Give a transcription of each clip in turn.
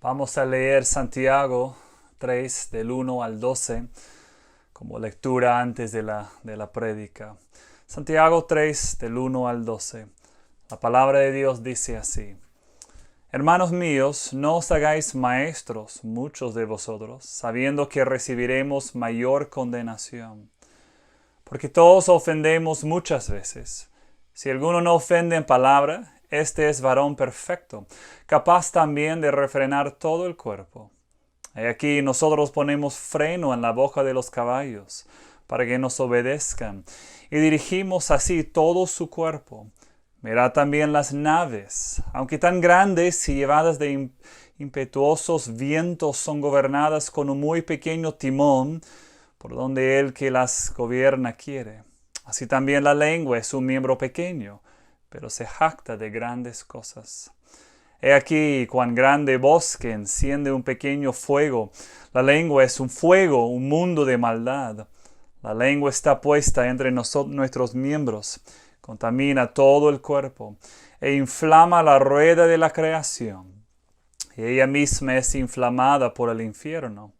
Vamos a leer Santiago 3 del 1 al 12 como lectura antes de la prédica. Santiago 3 del 1 al 12. La palabra de Dios dice así: Hermanos míos, no os hagáis maestros muchos de vosotros, sabiendo que recibiremos mayor condenación. Porque todos ofendemos muchas veces. Si alguno no ofende en palabra, este es varón perfecto, capaz también de refrenar todo el cuerpo. Y aquí nosotros ponemos freno en la boca de los caballos, para que nos obedezcan, y dirigimos así todo su cuerpo. Mirad también las naves, aunque tan grandes y llevadas de impetuosos vientos, son gobernadas con un muy pequeño timón, por donde el que las gobierna quiere. Así también la lengua es un miembro pequeño, pero se jacta de grandes cosas. He aquí cuán grande bosque enciende un pequeño fuego. La lengua es un fuego, un mundo de maldad. La lengua está puesta entre nuestros miembros, contamina todo el cuerpo e inflama la rueda de la creación. Y ella misma es inflamada por el infierno.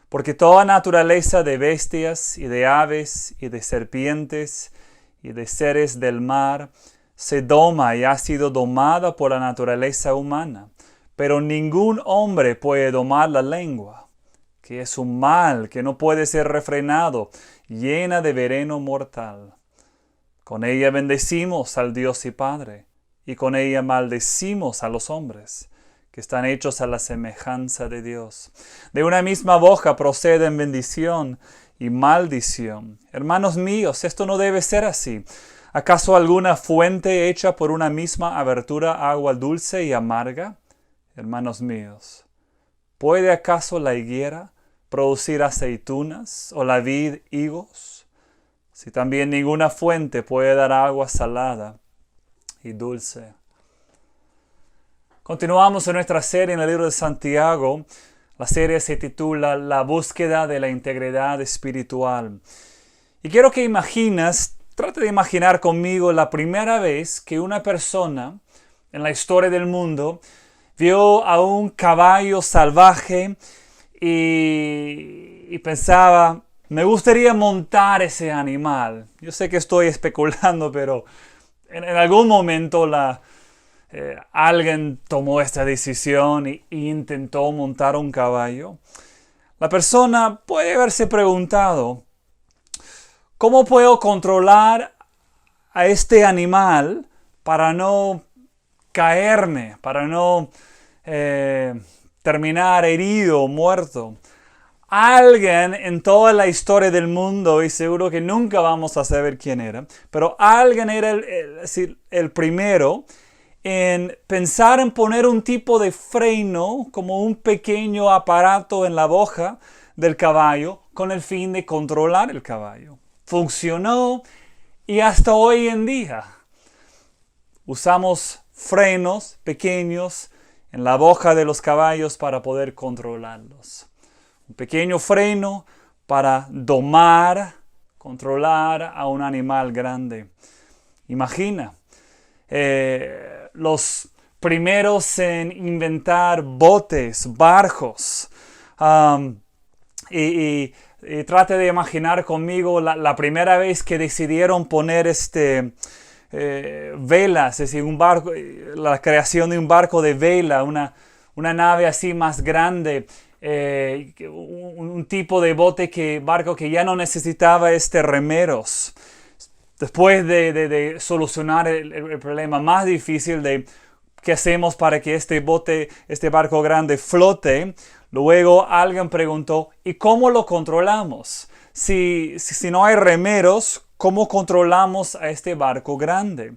Porque toda naturaleza de bestias y de aves y de serpientes y de seres del mar se doma y ha sido domada por la naturaleza humana. Pero ningún hombre puede domar la lengua, que es un mal que no puede ser refrenado, llena de veneno mortal. Con ella bendecimos al Dios y Padre, y con ella maldecimos a los hombres, que están hechos a la semejanza de Dios. De una misma boca proceden bendición y maldición. Hermanos míos, esto no debe ser así. ¿Acaso alguna fuente hecha por una misma abertura agua dulce y amarga? Hermanos míos, ¿puede acaso la higuera producir aceitunas o la vid higos? Si también ninguna fuente puede dar agua salada y dulce. Continuamos en nuestra serie en el libro de Santiago. La serie se titula La búsqueda de la integridad espiritual. Y quiero que trate de imaginar conmigo la primera vez que una persona en la historia del mundo vio a un caballo salvaje y pensaba, me gustaría montar ese animal. Yo sé que estoy especulando, pero en algún momento alguien tomó esta decisión y intentó montar un caballo. La persona puede haberse preguntado, ¿cómo puedo controlar a este animal para no caerme, para no terminar herido o muerto? Alguien en toda la historia del mundo, y seguro que nunca vamos a saber quién era, pero alguien era el primero en pensar en poner un tipo de freno, como un pequeño aparato en la boca del caballo, con el fin de controlar el caballo. Funcionó y hasta hoy en día usamos frenos pequeños en la boca de los caballos para poder controlarlos. Un pequeño freno para domar, controlar a un animal grande. Imagina, los primeros en inventar botes, barcos, y trate de imaginar conmigo la primera vez que decidieron poner velas, es decir, un barco, la creación de un barco de vela, una nave así más grande, un tipo de barco que ya no necesitaba remeros. Después de solucionar el problema más difícil de qué hacemos para que este barco grande flote, luego alguien preguntó, ¿y cómo lo controlamos? Si no hay remeros, ¿cómo controlamos a este barco grande?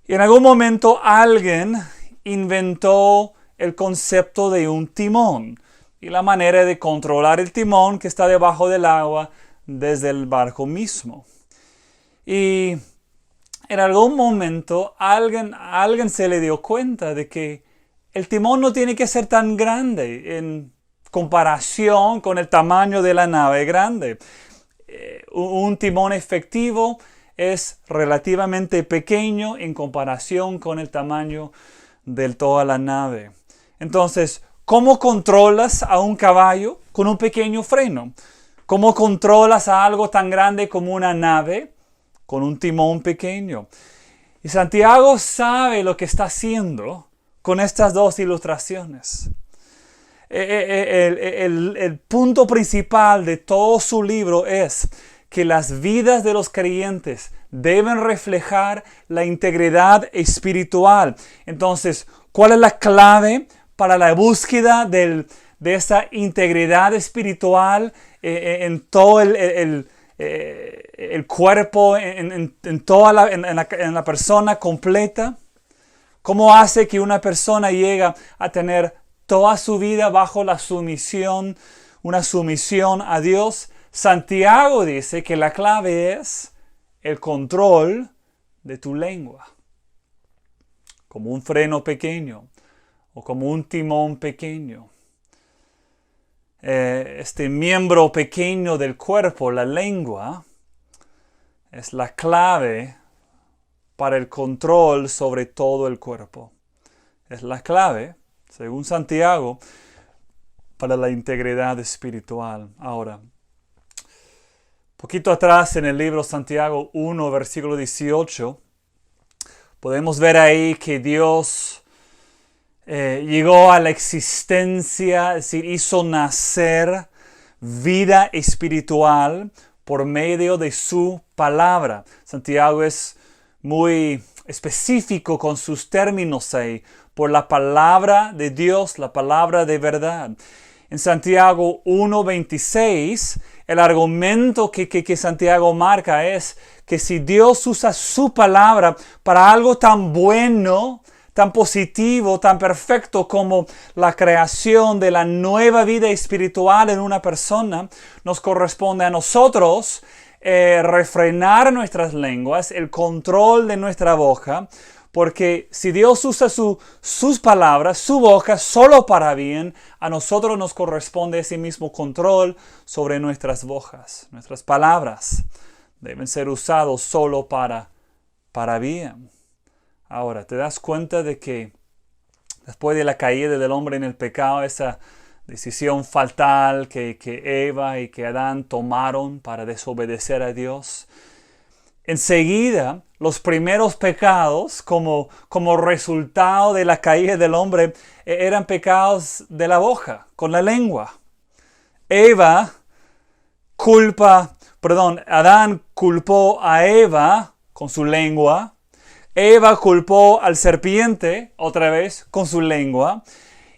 Y en algún momento alguien inventó el concepto de un timón y la manera de controlar el timón que está debajo del agua desde el barco mismo. Y en algún momento a alguien se le dio cuenta de que el timón no tiene que ser tan grande en comparación con el tamaño de la nave grande. Un timón efectivo es relativamente pequeño en comparación con el tamaño de toda la nave. Entonces, ¿cómo controlas a un caballo? Con un pequeño freno. ¿Cómo controlas a algo tan grande como una nave? Con un timón pequeño. Y Santiago sabe lo que está haciendo con estas dos ilustraciones. El punto principal de todo su libro es que las vidas de los creyentes deben reflejar la integridad espiritual. Entonces, ¿cuál es la clave para la búsqueda de esa integridad espiritual en todo el cuerpo, en la persona completa? ¿Cómo hace que una persona llegue a tener toda su vida bajo la sumisión, una sumisión a Dios? Santiago dice que la clave es el control de tu lengua. Como un freno pequeño o como un timón pequeño. Este miembro pequeño del cuerpo, la lengua, es la clave para el control sobre todo el cuerpo. Es la clave, según Santiago, para la integridad espiritual. Ahora, poquito atrás en el libro Santiago 1, versículo 18, podemos ver ahí que Dios llegó a la existencia, es decir, hizo nacer vida espiritual por medio de su palabra. Santiago es muy específico con sus términos ahí, por la palabra de Dios, la palabra de verdad. En Santiago 1:26, el argumento que Santiago marca es que si Dios usa su palabra para algo tan bueno, tan positivo, tan perfecto como la creación de la nueva vida espiritual en una persona, nos corresponde a nosotros refrenar nuestras lenguas, el control de nuestra boca, porque si Dios usa sus palabras, su boca, solo para bien, a nosotros nos corresponde ese mismo control sobre nuestras bocas. Nuestras palabras deben ser usados solo para bien. Ahora, ¿te das cuenta de que después de la caída del hombre en el pecado, esa decisión fatal que Eva y que Adán tomaron para desobedecer a Dios, enseguida los primeros pecados como resultado de la caída del hombre eran pecados de la boca, con la lengua? Adán culpó a Eva con su lengua. Eva culpó al serpiente, otra vez, con su lengua.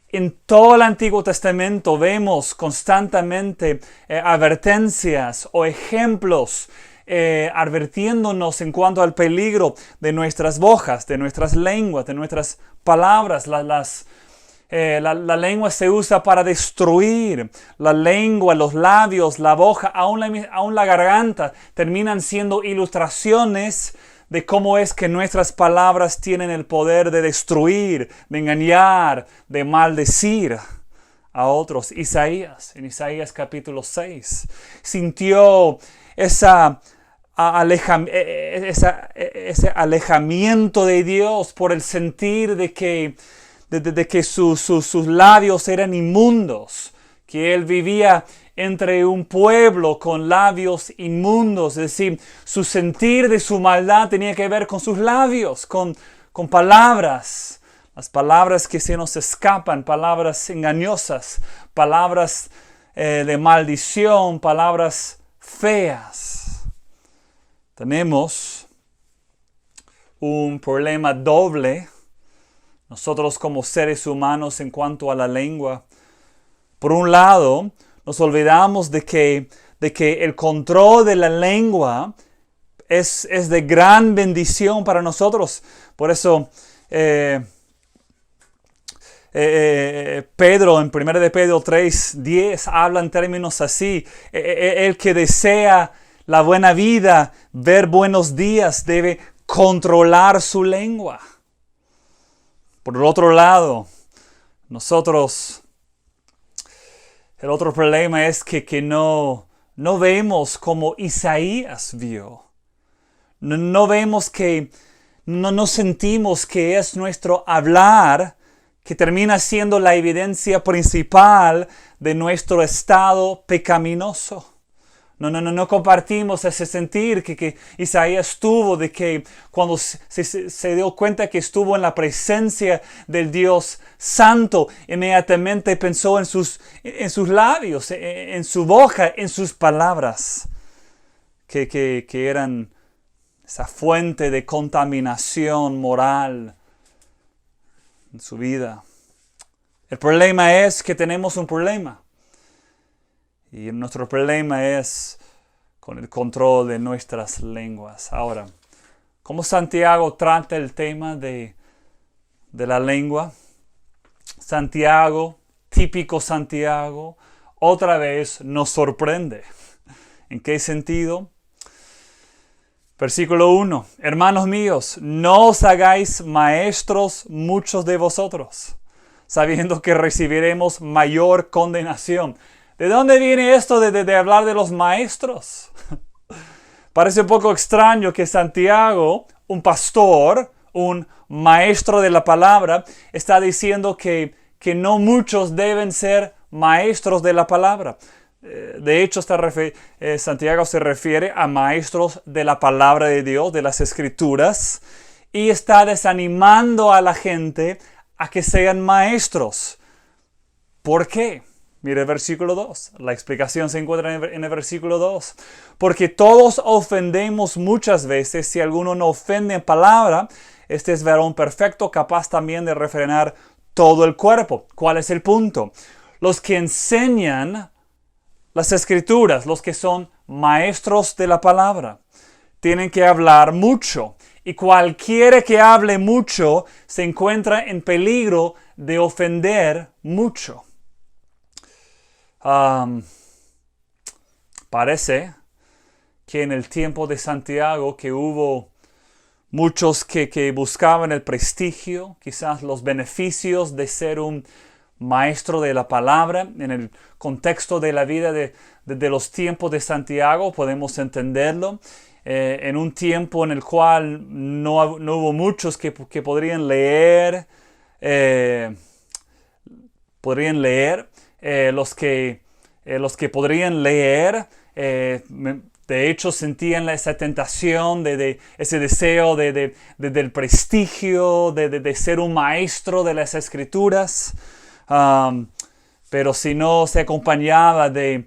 En todo el Antiguo Testamento vemos constantemente advertencias o ejemplos advirtiéndonos en cuanto al peligro de nuestras bocas, de nuestras lenguas, de nuestras palabras. La lengua se usa para destruir. La lengua, los labios, la boca, aún la garganta terminan siendo ilustraciones de cómo es que nuestras palabras tienen el poder de destruir, de engañar, de maldecir a otros. En Isaías capítulo 6, sintió ese alejamiento de Dios por el sentir de que sus labios eran inmundos, que él vivía entre un pueblo con labios inmundos. Es decir, su sentir de su maldad tenía que ver con sus labios, con palabras. Las palabras que se nos escapan, palabras engañosas, palabras de maldición, palabras feas. Tenemos un problema doble nosotros como seres humanos en cuanto a la lengua. Por un lado, nos olvidamos de que el control de la lengua es de gran bendición para nosotros. Por eso Pedro en 1 de Pedro 3:10 habla en términos así. El que desea la buena vida, ver buenos días, debe controlar su lengua. Por el otro lado, el otro problema es que no vemos como Isaías vio. No vemos no sentimos que es nuestro hablar que termina siendo la evidencia principal de nuestro estado pecaminoso. No compartimos ese sentir que Isaías tuvo de que cuando se dio cuenta que estuvo en la presencia del Dios Santo, inmediatamente pensó en sus labios, en su boca, en sus palabras, que eran esa fuente de contaminación moral en su vida. El problema es que tenemos un problema. Y nuestro problema es con el control de nuestras lenguas. Ahora, ¿cómo Santiago trata el tema de la lengua? Santiago, típico Santiago, otra vez nos sorprende. ¿En qué sentido? Versículo 1. Hermanos míos, no os hagáis maestros muchos de vosotros, sabiendo que recibiremos mayor condenación. ¿De dónde viene esto de hablar de los maestros? Parece un poco extraño que Santiago, un pastor, un maestro de la palabra, está diciendo que no muchos deben ser maestros de la palabra. De hecho, Santiago se refiere a maestros de la palabra de Dios, de las Escrituras, y está desanimando a la gente a que sean maestros. ¿Por qué? Mire el versículo 2. La explicación se encuentra en el versículo 2. Porque todos ofendemos muchas veces. Si alguno no ofende en palabra, este es varón perfecto, capaz también de refrenar todo el cuerpo. ¿Cuál es el punto? Los que enseñan las Escrituras, los que son maestros de la palabra, tienen que hablar mucho. Y cualquiera que hable mucho se encuentra en peligro de ofender mucho. Parece que en el tiempo de Santiago que hubo muchos que buscaban el prestigio, quizás los beneficios de ser un maestro de la palabra. En el contexto de la vida de los tiempos de Santiago podemos entenderlo. En un tiempo en el cual no hubo muchos que podrían leer, los que podrían leer, de hecho sentían esa tentación, ese deseo del prestigio, de ser un maestro de las Escrituras, pero si no se acompañaba de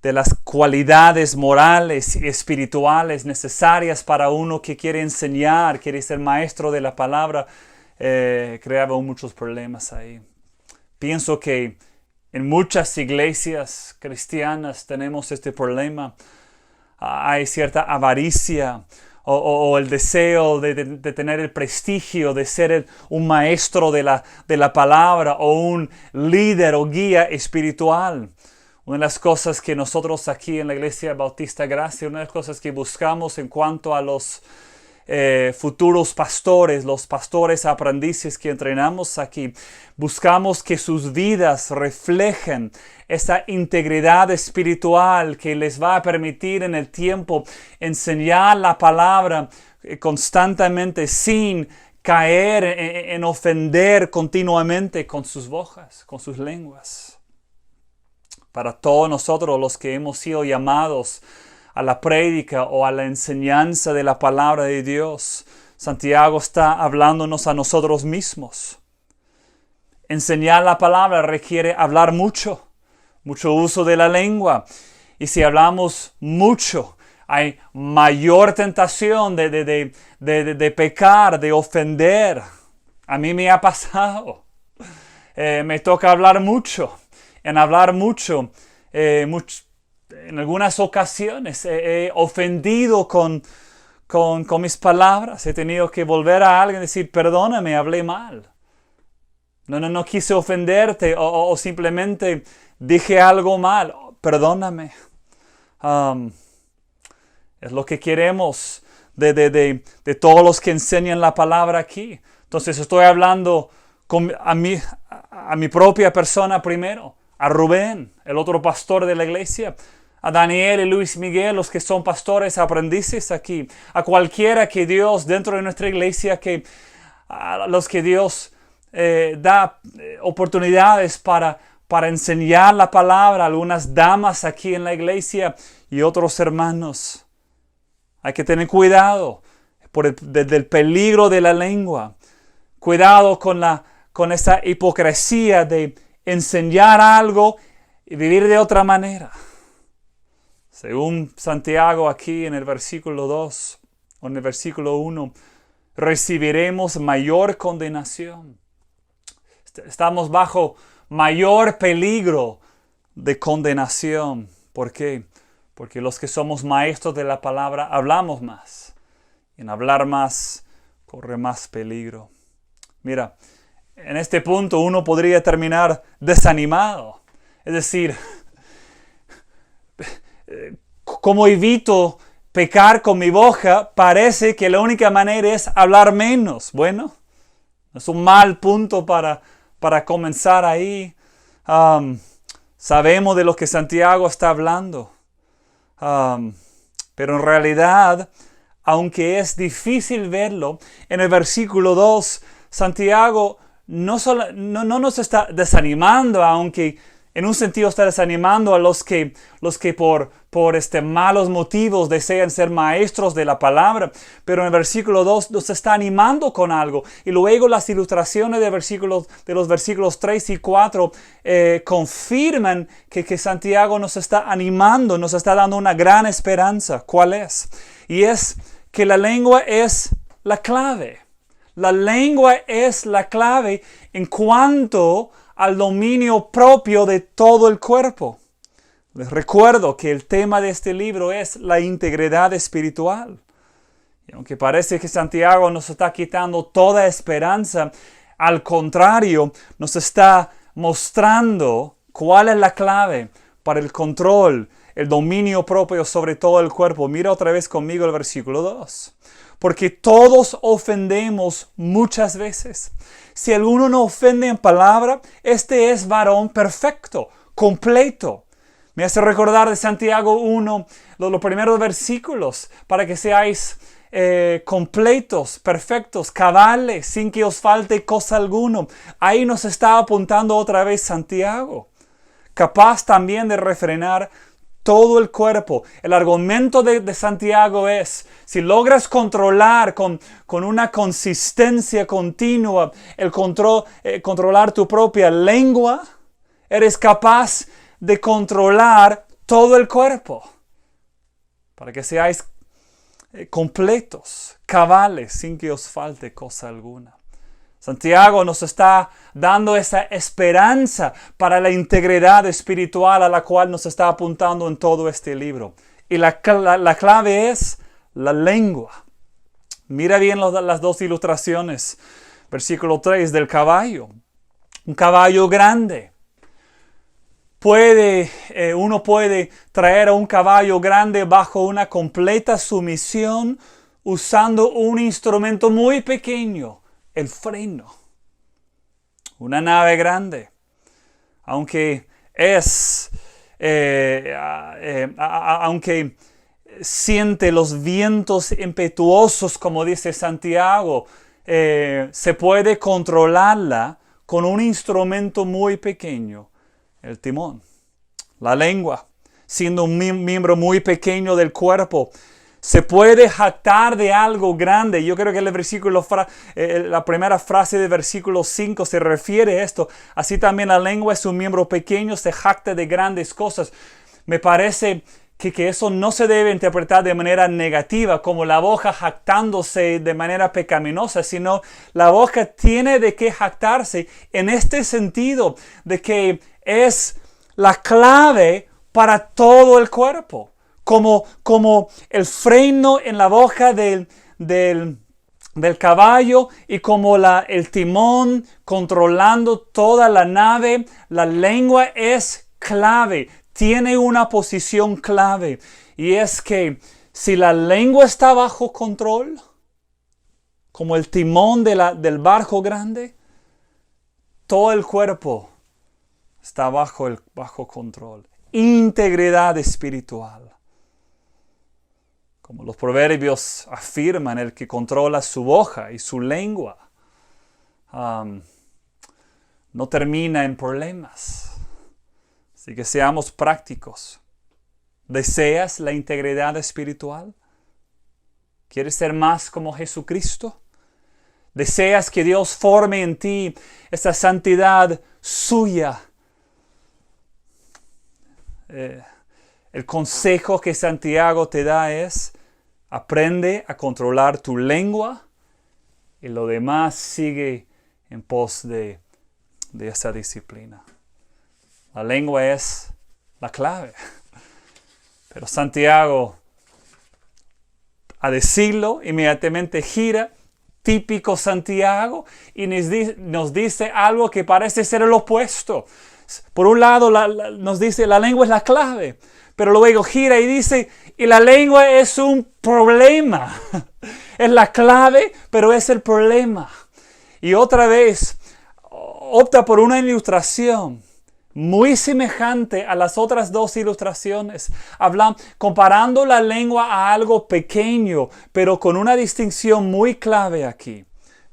las cualidades morales y espirituales necesarias para uno que quiere enseñar, quiere ser maestro de la palabra, creaba muchos problemas ahí. Pienso que en muchas iglesias cristianas tenemos este problema. Hay cierta avaricia o el deseo de tener el prestigio de ser un maestro de la palabra o un líder o guía espiritual. Una de las cosas que nosotros aquí en la Iglesia Bautista Gracia, una de las cosas que buscamos en cuanto a los futuros pastores, los pastores aprendices que entrenamos aquí, buscamos que sus vidas reflejen esa integridad espiritual que les va a permitir en el tiempo enseñar la palabra constantemente sin caer en ofender continuamente con sus bocas, con sus lenguas. Para todos nosotros los que hemos sido llamados a la prédica o a la enseñanza de la palabra de Dios, Santiago está hablándonos a nosotros mismos. Enseñar la palabra requiere hablar mucho uso de la lengua. Y si hablamos mucho, hay mayor tentación de pecar, de ofender. A mí me ha pasado. Me toca hablar mucho. En hablar mucho, en algunas ocasiones he ofendido con mis palabras. He tenido que volver a alguien y decir, perdóname, hablé mal. No quise ofenderte o simplemente dije algo mal. Perdóname. Es lo que queremos de todos los que enseñan la palabra aquí. Entonces estoy hablando a mi propia persona primero. A Rubén, el otro pastor de la iglesia, a Daniel y Luis Miguel, los que son pastores aprendices aquí, a cualquiera que Dios dentro de nuestra iglesia que a los que Dios da oportunidades para enseñar la palabra, algunas damas aquí en la iglesia y otros hermanos. Hay que tener cuidado desde el peligro de la lengua. Cuidado con esa hipocresía de enseñar algo y vivir de otra manera. Según Santiago aquí en el versículo 2 o en el versículo 1, recibiremos mayor condenación. Estamos bajo mayor peligro de condenación. ¿Por qué? Porque los que somos maestros de la palabra hablamos más. Y en hablar más corre más peligro. Mira, en este punto uno podría terminar desanimado. Es decir, ¿cómo evito pecar con mi boca? Parece que la única manera es hablar menos. Bueno, es un mal punto para comenzar ahí. Sabemos de lo que Santiago está hablando. Pero en realidad, aunque es difícil verlo, en el versículo 2, Santiago no nos está desanimando, aunque en un sentido está desanimando a los que por malos motivos desean ser maestros de la palabra. Pero en el versículo 2 nos está animando con algo. Y luego las ilustraciones de los versículos 3 y 4 confirman que Santiago nos está animando, nos está dando una gran esperanza. ¿Cuál es? Y es que la lengua es la clave. La lengua es la clave en cuanto al dominio propio de todo el cuerpo. Les recuerdo que el tema de este libro es la integridad espiritual. Y aunque parece que Santiago nos está quitando toda esperanza, al contrario, nos está mostrando cuál es la clave para el control, el dominio propio sobre todo el cuerpo. Mira otra vez conmigo el versículo 2. Porque todos ofendemos muchas veces. Si alguno no ofende en palabra, este es varón perfecto, completo. Me hace recordar de Santiago 1, los primeros versículos, para que seáis completos, perfectos, cabales, sin que os falte cosa alguna. Ahí nos está apuntando otra vez Santiago, capaz también de refrenar todo el cuerpo. El argumento de Santiago es, si logras controlar con una consistencia continua controlar tu propia lengua, eres capaz de controlar todo el cuerpo. Para que seáis completos, cabales, sin que os falte cosa alguna. Santiago nos está dando esa esperanza para la integridad espiritual a la cual nos está apuntando en todo este libro. Y la clave es la lengua. Mira bien las dos ilustraciones. Versículo 3 del caballo. Un caballo grande. Uno puede traer a un caballo grande bajo una completa sumisión usando un instrumento muy pequeño. El freno. Una nave grande, aunque aunque siente los vientos impetuosos, como dice Santiago, se puede controlarla con un instrumento muy pequeño, el timón. La lengua, siendo un miembro muy pequeño del cuerpo, se puede jactar de algo grande. Yo creo que la primera frase del versículo 5 se refiere a esto. Así también la lengua es un miembro pequeño, se jacta de grandes cosas. Me parece que eso no se debe interpretar de manera negativa, como la boca jactándose de manera pecaminosa, sino la boca tiene de qué jactarse en este sentido, de que es la clave para todo el cuerpo. Como el freno en la boca del caballo y como el timón controlando toda la nave, la lengua es clave, tiene una posición clave. Y es que si la lengua está bajo control, como el timón del barco grande, todo el cuerpo está bajo control. Integridad espiritual. Como los proverbios afirman, el que controla su boca y su lengua no termina en problemas. Así que seamos prácticos. ¿Deseas la integridad espiritual? ¿Quieres ser más como Jesucristo? ¿Deseas que Dios forme en ti esa santidad suya? El consejo que Santiago te da es: aprende a controlar tu lengua y lo demás sigue en pos de esa disciplina. La lengua es la clave. Pero Santiago, a decirlo, inmediatamente gira, típico Santiago, y nos dice algo que parece ser el opuesto. Por un lado nos dice la lengua es la clave, pero luego gira y dice, y la lengua es un problema. Es la clave, pero es el problema. Y otra vez opta por una ilustración muy semejante a las otras dos ilustraciones. Comparando la lengua a algo pequeño, pero con una distinción muy clave aquí.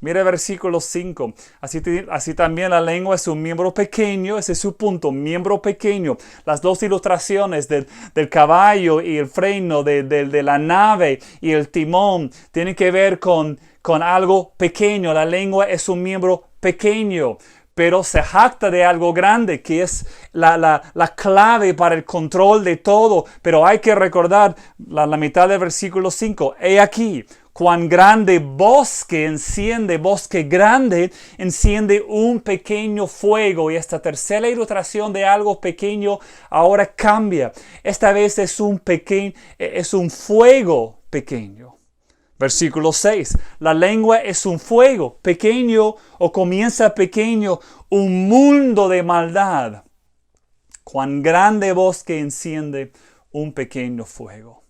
Mira el versículo 5. Así también la lengua es un miembro pequeño. Ese es su punto, miembro pequeño. Las dos ilustraciones del caballo y el freno, de la nave y el timón, tienen que ver con algo pequeño. La lengua es un miembro pequeño, pero se jacta de algo grande, que es la clave para el control de todo. Pero hay que recordar la mitad del versículo 5. He aquí, cuán grande bosque grande enciende un pequeño fuego. Y esta tercera ilustración de algo pequeño ahora cambia. Esta vez es un fuego pequeño. Versículo 6. La lengua es un fuego pequeño, o comienza pequeño, un mundo de maldad. Cuán grande bosque enciende un pequeño fuego.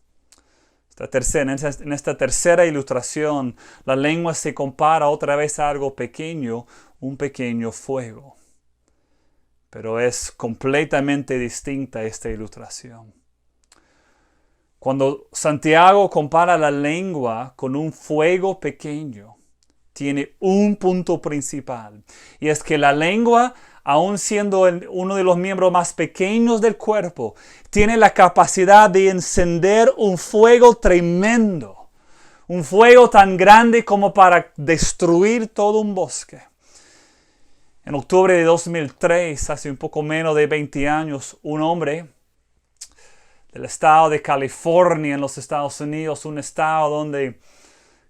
En esta tercera ilustración, la lengua se compara otra vez a algo pequeño, un pequeño fuego. Pero es completamente distinta esta ilustración. Cuando Santiago compara la lengua con un fuego pequeño, tiene un punto principal. Y es que la lengua, aun siendo uno de los miembros más pequeños del cuerpo, tiene la capacidad de encender un fuego tremendo. Un fuego tan grande como para destruir todo un bosque. En octubre de 2003, hace un poco menos de 20 años, un hombre del estado de California en los Estados Unidos, un estado donde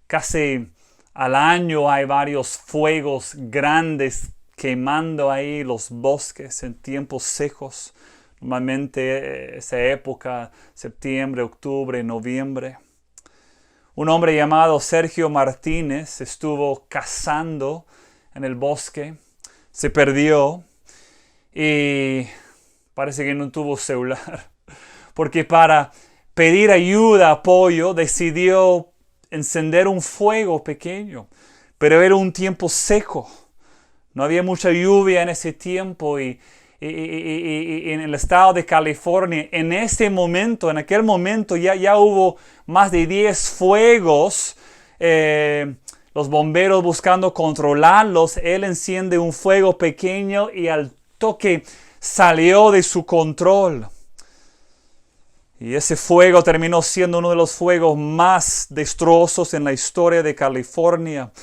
casi al año hay varios fuegos grandes quemando ahí los bosques en tiempos secos. Normalmente esa época, septiembre, octubre, noviembre. Un hombre llamado Sergio Martínez estuvo cazando en el bosque, se perdió y parece que no tuvo celular. Porque para pedir ayuda, apoyo, decidió encender un fuego pequeño. Pero era un tiempo seco. No había mucha lluvia en ese tiempo y en el estado de California, en aquel momento ya hubo más de 10 fuegos. Los bomberos buscando controlarlos. Él enciende un fuego pequeño y al toque salió de su control. Y ese fuego terminó siendo uno de los fuegos más destruosos en la historia de California.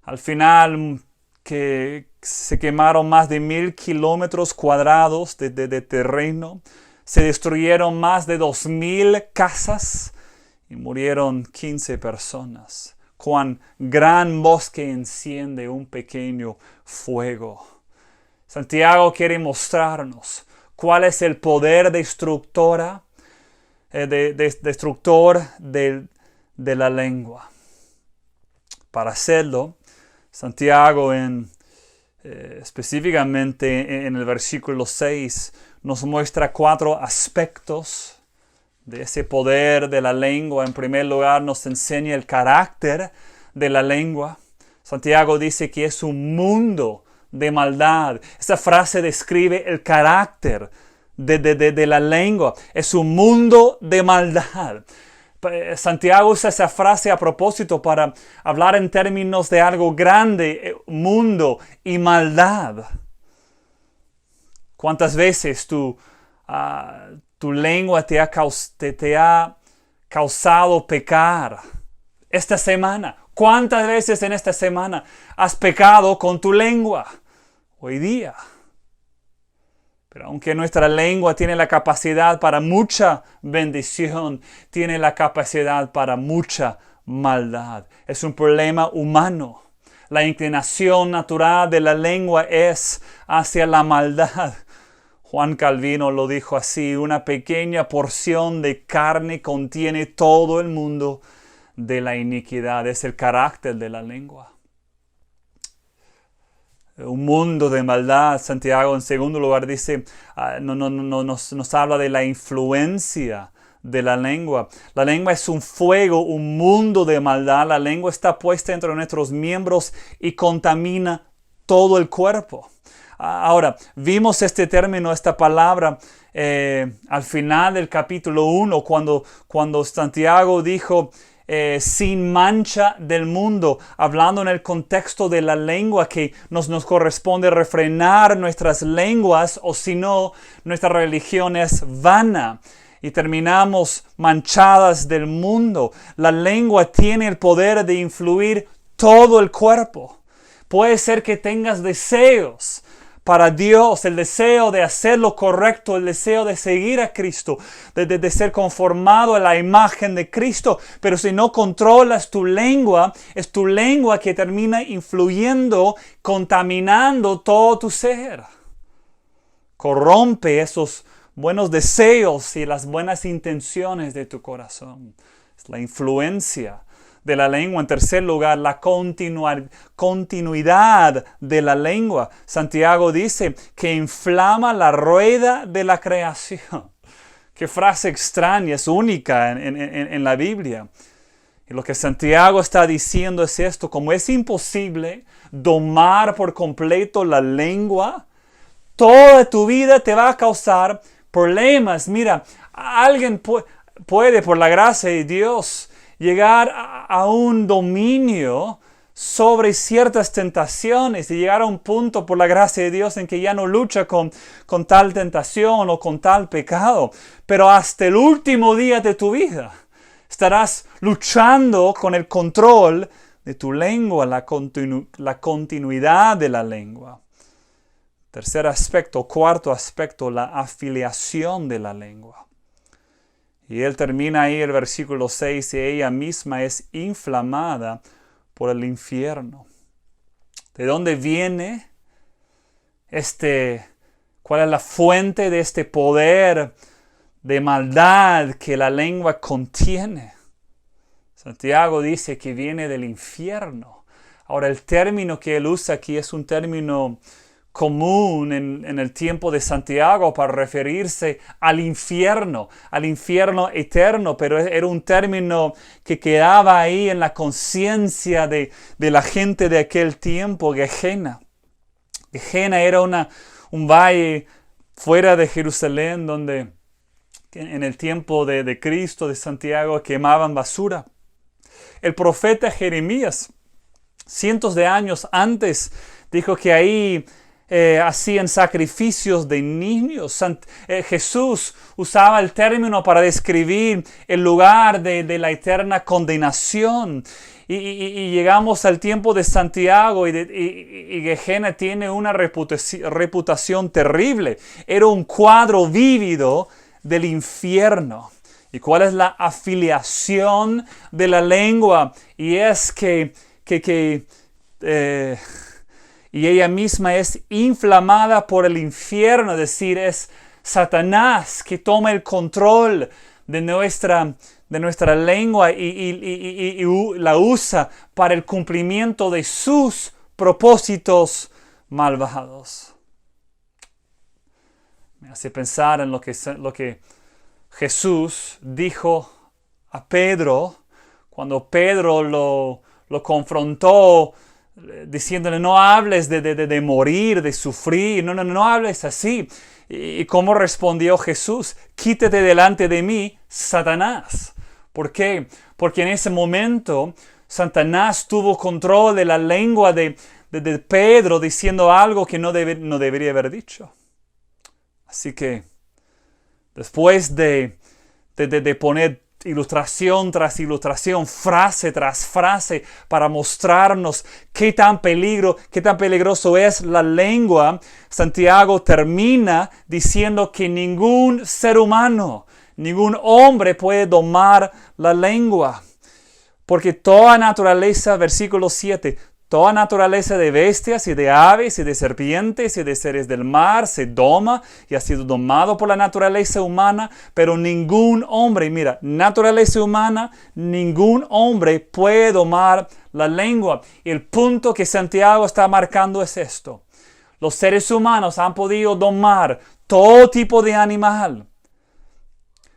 Al final, que se quemaron más de 1,000 kilómetros cuadrados de terreno. Se destruyeron más de 2,000 casas y murieron 15 personas. Cuán gran bosque enciende un pequeño fuego. Santiago quiere mostrarnos cuál es el poder destructor de la lengua. Para hacerlo, Santiago específicamente en el versículo 6 nos muestra 4 aspectos de ese poder de la lengua. En primer lugar, nos enseña el carácter de la lengua. Santiago dice que es un mundo de maldad. Esa frase describe el carácter de la lengua. Es un mundo de maldad. Santiago usa esa frase a propósito para hablar en términos de algo grande, mundo y maldad. ¿Cuántas veces tu lengua te ha causado pecar? Esta semana, ¿cuántas veces en esta semana has pecado con tu lengua? Hoy día. Pero aunque nuestra lengua tiene la capacidad para mucha bendición, tiene la capacidad para mucha maldad. Es un problema humano. La inclinación natural de la lengua es hacia la maldad. Juan Calvino lo dijo así: una pequeña porción de carne contiene todo el mundo de la iniquidad. Es el carácter de la lengua. Un mundo de maldad. Santiago en segundo lugar dice, nos habla de la influencia de la lengua. La lengua es un fuego, un mundo de maldad. La lengua está puesta entre nuestros miembros y contamina todo el cuerpo. Ahora, vimos este término, esta palabra, al final del capítulo 1, cuando Santiago dijo, sin mancha del mundo, hablando en el contexto de la lengua, que nos corresponde refrenar nuestras lenguas, o si no, nuestra religión es vana y terminamos manchadas del mundo. La lengua tiene el poder de influir todo el cuerpo. Puede ser que tengas deseos para Dios, el deseo de hacer lo correcto, el deseo de seguir a Cristo, de ser conformado a la imagen de Cristo. Pero si no controlas tu lengua, es tu lengua que termina influyendo, contaminando todo tu ser. Corrompe esos buenos deseos y las buenas intenciones de tu corazón. Es la influencia de la lengua. En tercer lugar, la continuidad de la lengua. Santiago dice que inflama la rueda de la creación. Qué frase extraña, es única en la Biblia. Y lo que Santiago está diciendo es esto: como es imposible domar por completo la lengua, toda tu vida te va a causar problemas. Mira, alguien puede, por la gracia de Dios, llegar a un dominio sobre ciertas tentaciones y llegar a un punto, por la gracia de Dios, en que ya no lucha con tal tentación o con tal pecado. Pero hasta el último día de tu vida estarás luchando con el control de tu lengua, la continuidad de la lengua. Tercer aspecto, cuarto aspecto, la afiliación de la lengua. Y él termina ahí el versículo 6, y ella misma es inflamada por el infierno. ¿De dónde viene cuál es la fuente de este poder de maldad que la lengua contiene? Santiago dice que viene del infierno. Ahora, el término que él usa aquí es un término común en el tiempo de Santiago para referirse al infierno eterno, pero era un término que quedaba ahí en la conciencia de la gente de aquel tiempo. Gehenna era un valle fuera de Jerusalén, donde en el tiempo de Cristo, de Santiago, quemaban basura. El profeta Jeremías, cientos de años antes, dijo que ahí hacían sacrificios de niños. Jesús usaba el término para describir el lugar de la eterna condenación. Y llegamos al tiempo de Santiago y Gehenna tiene una reputación terrible. Era un cuadro vívido del infierno. ¿Y cuál es la afiliación de la lengua? Y es y ella misma es inflamada por el infierno, es decir, es Satanás que toma el control de nuestra lengua y la usa para el cumplimiento de sus propósitos malvados. Me hace pensar en lo que Jesús dijo a Pedro cuando Pedro lo confrontó, diciéndole: no hables de morir, de sufrir, no hables así. ¿Y cómo respondió Jesús? Quítate delante de mí, Satanás, ¿Por qué? Porque en ese momento Satanás tuvo control de la lengua de Pedro diciendo algo que no debería haber dicho. Así que después de poner ilustración tras ilustración, frase tras frase, para mostrarnos qué tan peligroso es la lengua, Santiago termina diciendo que ningún ser humano, ningún hombre puede domar la lengua. Porque toda naturaleza, versículo 7, toda naturaleza de bestias y de aves y de serpientes y de seres del mar se doma y ha sido domado por la naturaleza humana, pero ningún hombre, mira, naturaleza humana, ningún hombre puede domar la lengua. Y el punto que Santiago está marcando es esto. Los seres humanos han podido domar todo tipo de animal,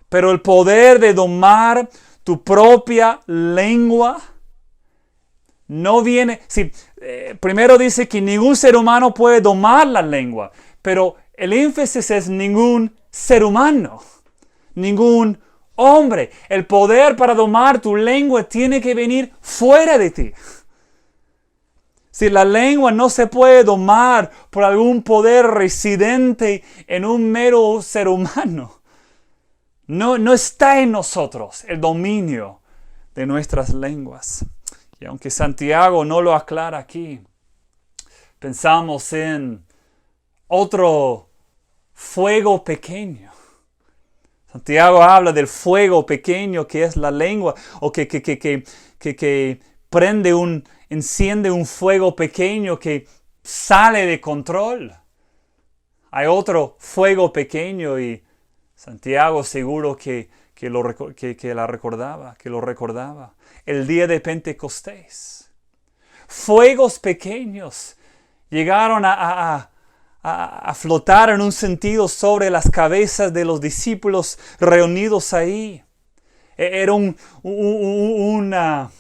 pero el poder de domar tu propia lengua no viene. Sí, primero dice que ningún ser humano puede domar la lengua, pero el énfasis es ningún ser humano, ningún hombre. El poder para domar tu lengua tiene que venir fuera de ti. Si la lengua no se puede domar por algún poder residente en un mero ser humano, no está en nosotros el dominio de nuestras lenguas. Y aunque Santiago no lo aclara aquí, pensamos en otro fuego pequeño. Santiago habla del fuego pequeño que es la lengua, o que enciende un fuego pequeño que sale de control. Hay otro fuego pequeño y Santiago seguro que lo recordaba. El día de Pentecostés. Fuegos pequeños llegaron a flotar en un sentido sobre las cabezas de los discípulos reunidos ahí. Era una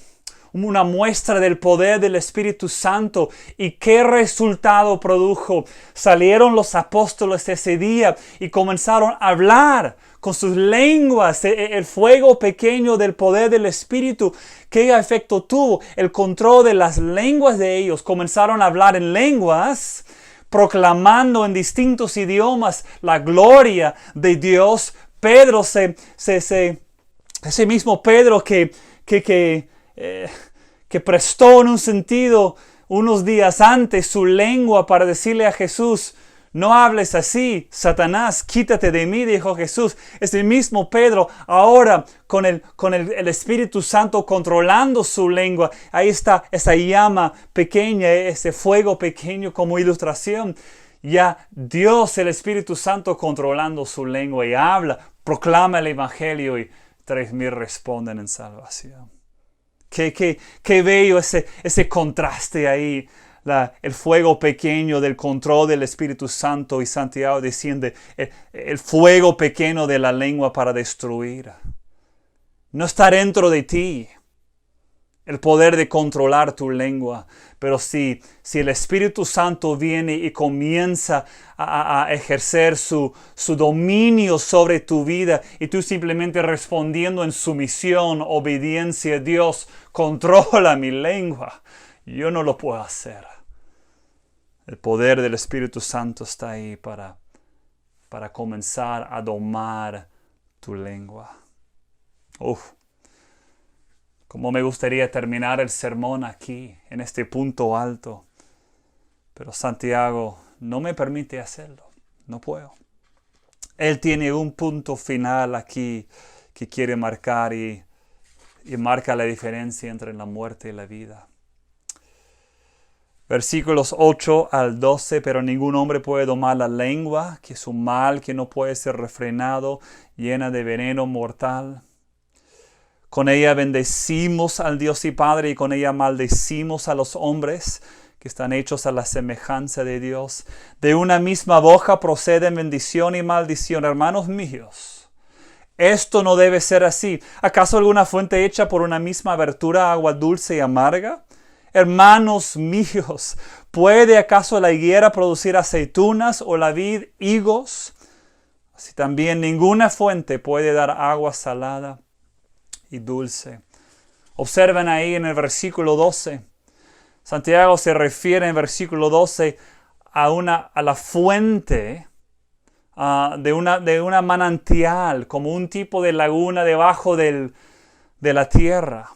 muestra del poder del Espíritu Santo. ¿Y qué resultado produjo? Salieron los apóstoles ese día y comenzaron a hablar con sus lenguas. El fuego pequeño del poder del Espíritu, ¿qué efecto tuvo? El control de las lenguas de ellos. Comenzaron a hablar en lenguas, proclamando en distintos idiomas la gloria de Dios. Pedro, ese mismo Pedro que prestó en un sentido unos días antes su lengua para decirle a Jesús: no hables así, Satanás, quítate de mí, dijo Jesús. Ese mismo Pedro, ahora con el Espíritu Santo controlando su lengua, ahí está esa llama pequeña, ese fuego pequeño como ilustración. Ya Dios, el Espíritu Santo controlando su lengua y habla, proclama el Evangelio y 3,000 responden en salvación. Qué bello ese contraste ahí. El fuego pequeño del control del Espíritu Santo, y Santiago desciende el fuego pequeño de la lengua para destruir. No está dentro de ti el poder de controlar tu lengua, pero si el Espíritu Santo viene y comienza a ejercer su dominio sobre tu vida y tú simplemente respondiendo en sumisión, obediencia: Dios, controla mi lengua, yo no lo puedo hacer. El poder del Espíritu Santo está ahí para comenzar a domar tu lengua. Como me gustaría terminar el sermón aquí, en este punto alto. Pero Santiago no me permite hacerlo. No puedo. Él tiene un punto final aquí que quiere marcar y marca la diferencia entre la muerte y la vida. Versículos 8 al 12, pero ningún hombre puede domar la lengua, que es un mal que no puede ser refrenado, llena de veneno mortal. Con ella bendecimos al Dios y Padre, y con ella maldecimos a los hombres que están hechos a la semejanza de Dios. De una misma boca proceden bendición y maldición. Hermanos míos, esto no debe ser así. ¿Acaso alguna fuente hecha por una misma abertura agua dulce y amarga? Hermanos míos, ¿puede acaso la higuera producir aceitunas o la vid higos? Así también ninguna fuente puede dar agua salada. y dulce. Observen ahí en el versículo 12. Santiago se refiere en el versículo 12 a la fuente de una manantial, como un tipo de laguna debajo de la tierra.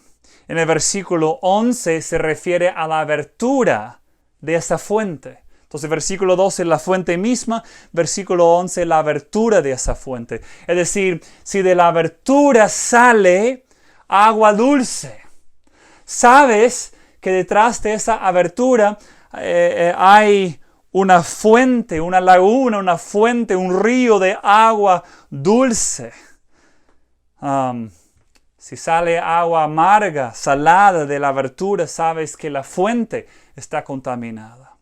En el versículo 11 se refiere a la abertura de esa fuente. Entonces, versículo 12 la fuente misma, versículo 11 la abertura de esa fuente. Es decir, si de la abertura sale agua dulce, sabes que detrás de esa abertura hay una fuente, una laguna, una fuente, un río de agua dulce. Si sale agua amarga, salada de la abertura, sabes que la fuente está contaminada.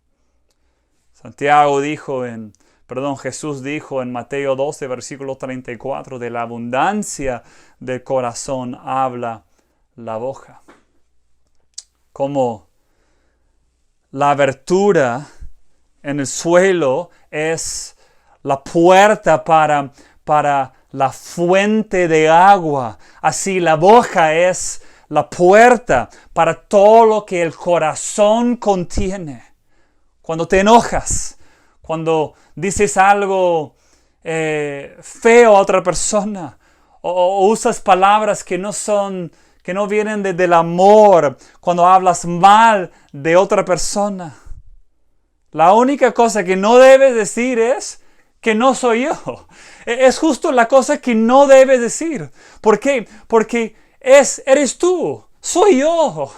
Jesús dijo en Mateo 12, versículo 34, de la abundancia del corazón habla la boca. Como la abertura en el suelo es la puerta para la fuente de agua. Así la boca es la puerta para todo lo que el corazón contiene. Cuando te enojas, cuando dices algo feo a otra persona, o usas palabras que no vienen del amor, cuando hablas mal de otra persona, la única cosa que no debes decir es que no soy yo. Es justo la cosa que no debes decir. ¿Por qué? Porque eres tú, soy yo.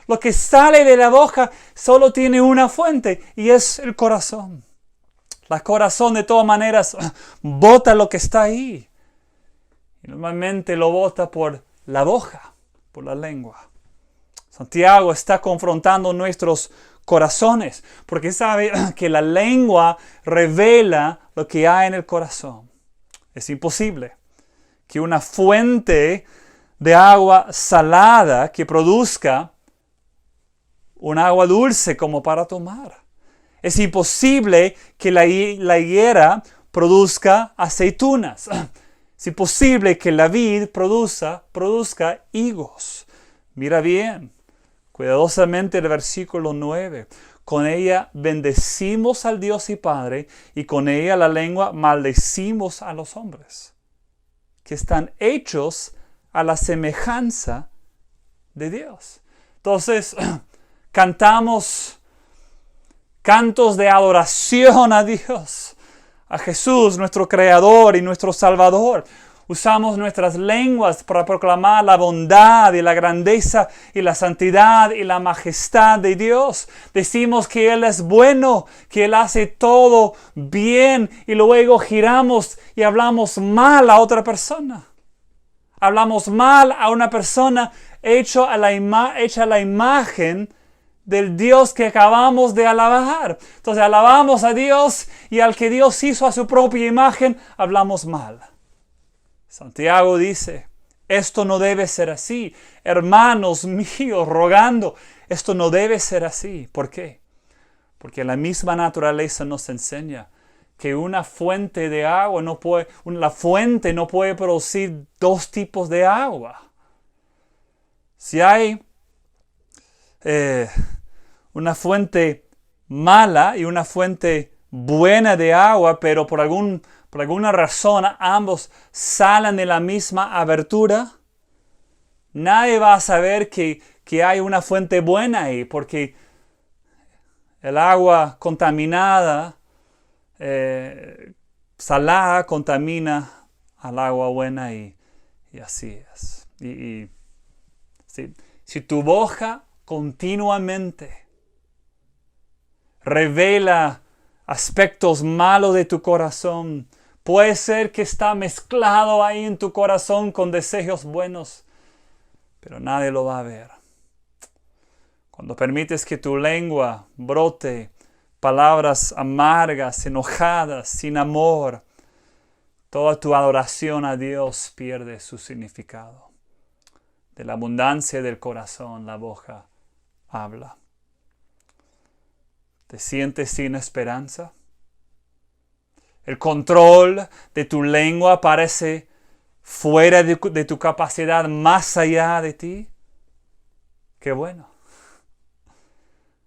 Lo que sale de la boca solo tiene una fuente y es el corazón. El corazón de todas maneras bota lo que está ahí. Y normalmente lo bota por la boca, por la lengua. Santiago está confrontando nuestros corazones porque sabe que la lengua revela lo que hay en el corazón. Es imposible que una fuente de agua salada que produzca un agua dulce como para tomar. Es imposible que la higuera produzca aceitunas. Es imposible que la vid produzca higos. Mira bien, cuidadosamente el versículo 9. Con ella bendecimos al Dios y Padre, y con ella la lengua maldecimos a los hombres, que están hechos a la semejanza de Dios. Entonces, cantamos cantos de adoración a Dios, a Jesús, nuestro Creador y nuestro Salvador. Usamos nuestras lenguas para proclamar la bondad y la grandeza y la santidad y la majestad de Dios. Decimos que Él es bueno, que Él hace todo bien, y luego giramos y hablamos mal a otra persona. Hablamos mal a una persona hecha a la imagen del Dios que acabamos de alabar. Entonces alabamos a Dios, y al que Dios hizo a su propia imagen hablamos mal. Santiago dice, esto no debe ser así. Hermanos míos, rogando, esto no debe ser así. ¿Por qué? Porque la misma naturaleza nos enseña que una fuente de agua la fuente no puede producir dos tipos de agua. Si hay una fuente mala y una fuente buena de agua, pero por alguna razón ambos salen de la misma abertura, nadie va a saber que hay una fuente buena ahí, porque el agua contaminada, salada, contamina al agua buena, y así es. Si tu boca continuamente revela aspectos malos de tu corazón, puede ser que está mezclado ahí en tu corazón con deseos buenos, pero nadie lo va a ver. Cuando permites que tu lengua brote palabras amargas, enojadas, sin amor, toda tu adoración a Dios pierde su significado. De la abundancia del corazón la boca habla. ¿Te sientes sin esperanza? El control de tu lengua parece fuera de tu capacidad, más allá de ti. Qué bueno.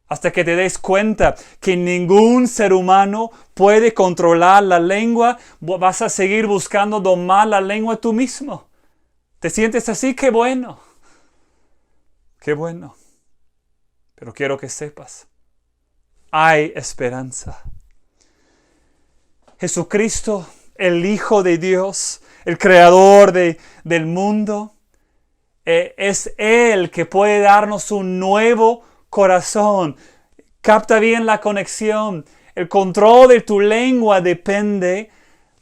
Hasta que te des cuenta que ningún ser humano puede controlar la lengua, vas a seguir buscando domar la lengua tú mismo. ¿Te sientes así? ¡Qué bueno! ¡Qué bueno! Pero quiero que sepas, hay esperanza. Jesucristo, el Hijo de Dios, el Creador del mundo, es Él que puede darnos un nuevo corazón. Capta bien la conexión. El control de tu lengua depende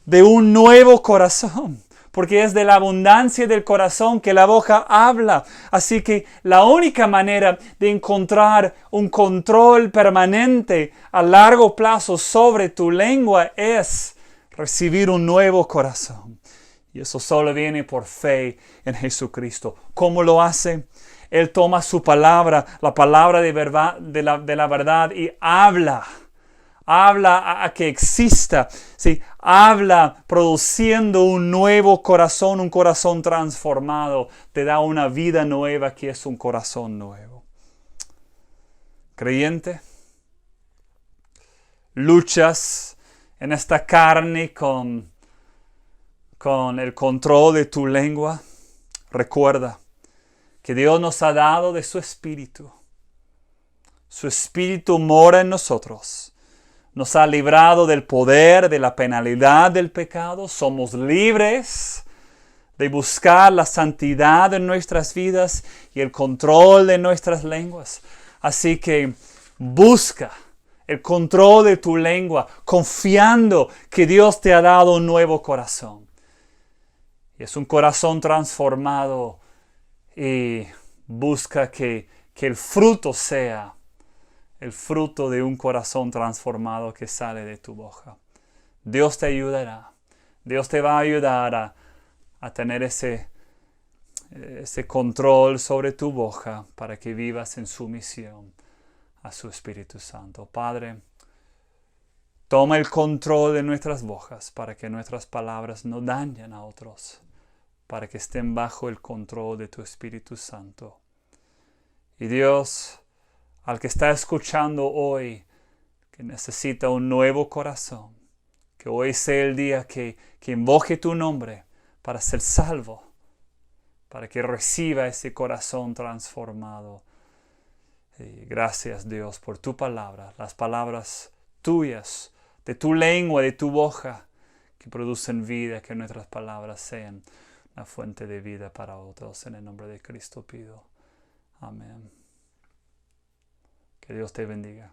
de un nuevo corazón, porque es de la abundancia del corazón que la boca habla. Así que la única manera de encontrar un control permanente a largo plazo sobre tu lengua es recibir un nuevo corazón. Y eso solo viene por fe en Jesucristo. ¿Cómo lo hace? Él toma su palabra, la palabra de la verdad, y habla a que exista, ¿sí? Habla produciendo un nuevo corazón, un corazón transformado. Te da una vida nueva que es un corazón nuevo. Creyente, luchas en esta carne con el control de tu lengua. Recuerda que Dios nos ha dado de su Espíritu. Su Espíritu mora en nosotros. Nos ha librado del poder, de la penalidad del pecado. Somos libres de buscar la santidad en nuestras vidas y el control de nuestras lenguas. Así que busca el control de tu lengua, confiando que Dios te ha dado un nuevo corazón. Y es un corazón transformado, y busca que el fruto sea el fruto de un corazón transformado que sale de tu boca. Dios te ayudará. Dios te va a ayudar a tener ese control sobre tu boca para que vivas en sumisión a su Espíritu Santo. Padre, toma el control de nuestras bocas para que nuestras palabras no dañen a otros, para que estén bajo el control de tu Espíritu Santo. Y Dios, al que está escuchando hoy, que necesita un nuevo corazón, que hoy sea el día que invoque tu nombre para ser salvo, para que reciba ese corazón transformado. Y gracias, Dios, por tu palabra, las palabras tuyas, de tu lengua, de tu boca, que producen vida, que nuestras palabras sean una fuente de vida para otros. En el nombre de Cristo pido. Amén. Que Dios te bendiga.